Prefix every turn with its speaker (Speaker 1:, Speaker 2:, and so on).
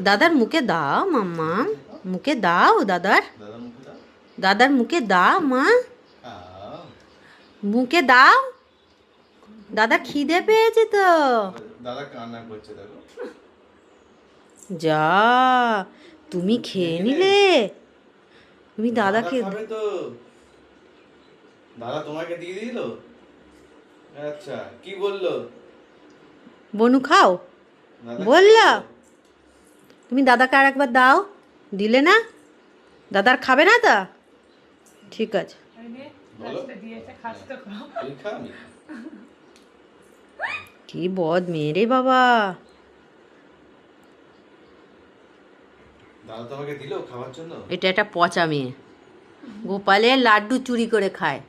Speaker 1: দাদার মুখে দাও মাম্মা, মুখে দাও দাদার, দাদার মুখে দাও মা, মুখে দাও। দাদা খিদে পেয়েছে তো।
Speaker 2: দাদা কান্না করছে দেখো।
Speaker 1: যা তুমি খেয়ে নিলে, তুমি দাদাকে।
Speaker 2: তো দাদা তোমাকে দিয়ে দিল। আচ্ছা কি বললো?
Speaker 1: বনু খাও বললা। তুমি দাদাকে আর একবার দাও, দিলে না? দাদার খাবে না তা? ঠিক আছে। কি বদ মেয়ে রে বাবা।
Speaker 2: দাদা তোমাকে দিল খাওয়ার জন্য?
Speaker 1: এটা একটা পচা মেয়ে, গোপালের লাড্ডু চুরি করে খায়।